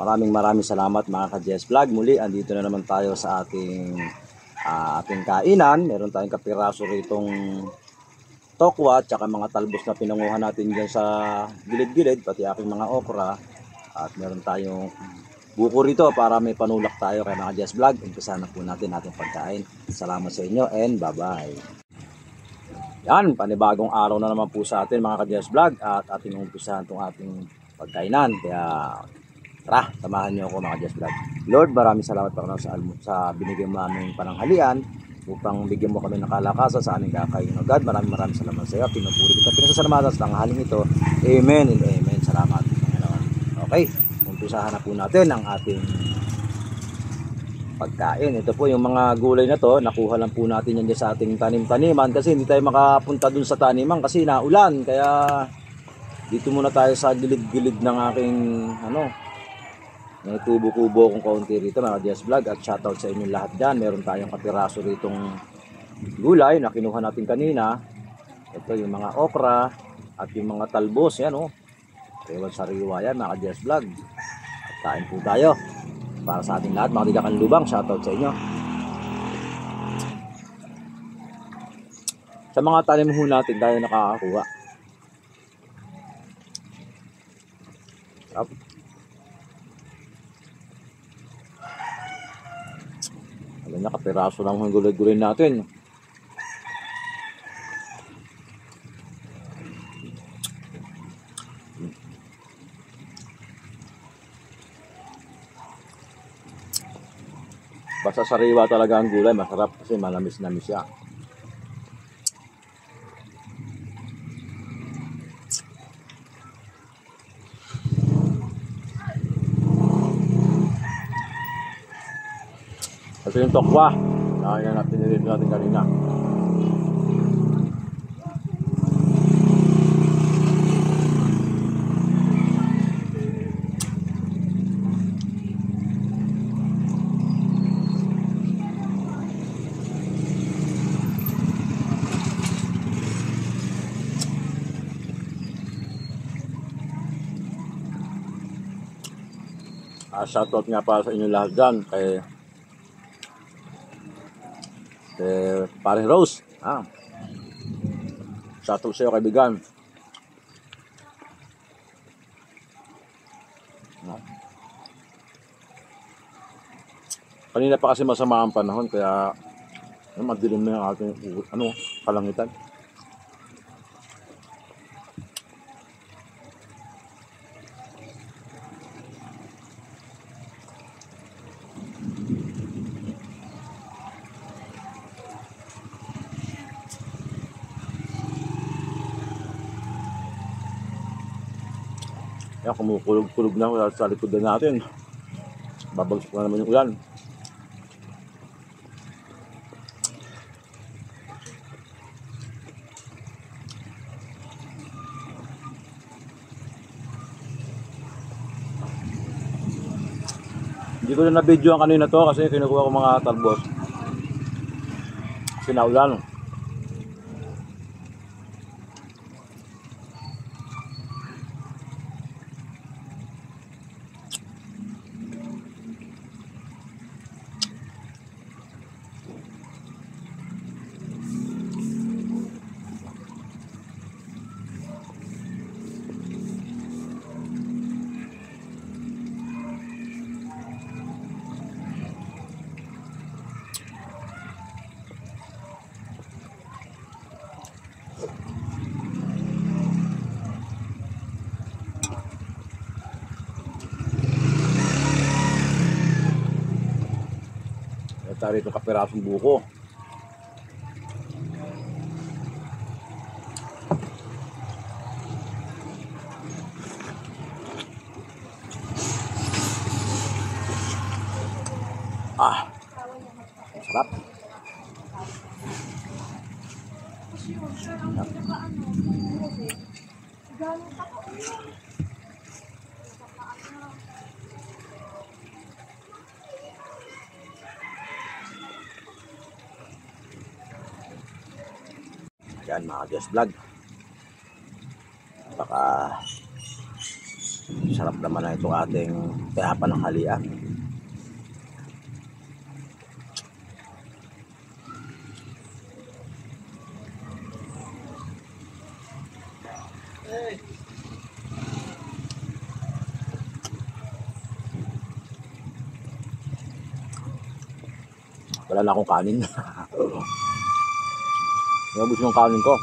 Maraming salamat mga ka-Jess Vlog. Muli, andito na naman tayo sa ating kainan. Meron tayong kapiraso ritong tokwa at saka mga talbos na pinanguhan natin dyan sa gilid-gilid, pati aking mga okra. At meron tayong buko rito para may panulak tayo kay mga Jess Vlog. Umpisa na po natin ating pagkain. Salamat sa inyo and bye-bye. Yan, panibagong araw na naman po sa atin mga ka-Jess Vlog at ating umpisahan itong ating pagkainan. Kaya tara, samahan niyo ako mga Jess Vlog. Lord, maraming salamat para sa binigay mo aming pananghalian upang bigyan mo kami ng kalakasan sa aming kakainin. O God, maraming salamat sa iyo. Pinupuri kita, pinasasalamatan sa tanghaling ito. Amen and amen. Salamat. Okay, umpisahan na po natin ang ating pagkain. Ito po yung mga gulay na to, nakuha lang po natin yan sa ating tanim-taniman kasi hindi tayo makapunta dun sa taniman kasi naulan. Kaya dito muna tayo sa gilid-gilid ng aking may tubo-kubo kong kaunti rito mga Jess Vlog at shoutout sa inyo lahat dyan. Meron tayong kapiraso ritong gulay na kinuha natin kanina. Ito yung mga okra at yung mga talbos. Yan Ewan sariwa yan mga Jess Vlog. At kain po tayo. Para sa ating lahat mga tigakan lubang, shoutout sa inyo. Sa mga tanim ho natin tayo nakakakuha. Alam niya, kapiraso lang yung gulay-gulay natin. Basta sariwa talaga ang gulay, masarap kasi malamis-namis siya. Ito yung tokwa. Nakain na natin kanina. Shoutout nga para sa inyo lahat dyan kay Pare Rose. Shoutout sa iyo kaibigan. Kanina pa kasi masama ang panahon kaya madilim na yung ating kalangitan. Yan, kumukulog-kulog na sa likod na natin. Babagsak na naman yung ulan. Hindi ko na na-video ang kanina to kasi kinukuha ko mga talbos. Kasi naulan. Ito rito kapirasong buko. Sarap. Yan mga Jess Vlog. Baka Masarap naman na itong ating kaya pananghalian. Wala na akong kanin. Nabos yung kanin ko.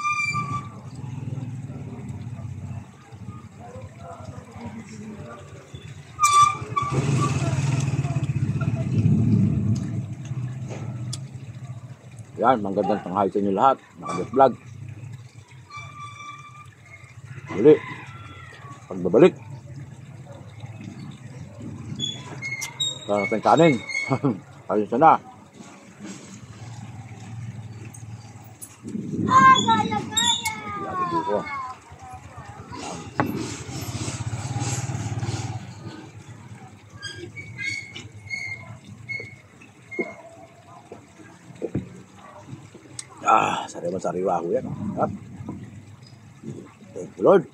Yan, magandang tanghali sa inyo lahat. Nakabit vlog. Muli, pagbabalik. Wala natin kanin. Ayun sana. Lagi dito. Sariwa ko yan. Thank you Lord.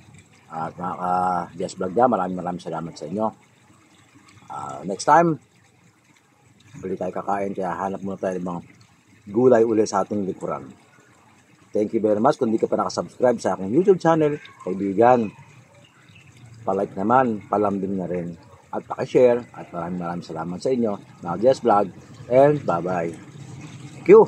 At mga ka-Jess Vlog dyan, maraming salamat sa inyo. Next time, ulit tayo kakain, kaya hanap muna tayo ng mga gulay ulit sa ating likuran. Thank you very much. Kung di ka pa nakasubscribe sa aking YouTube channel, kaibigan, palike naman, palambing na rin, at pakishare. At maraming salamat sa inyo, mga Jess Vlog, and bye-bye. Thank you.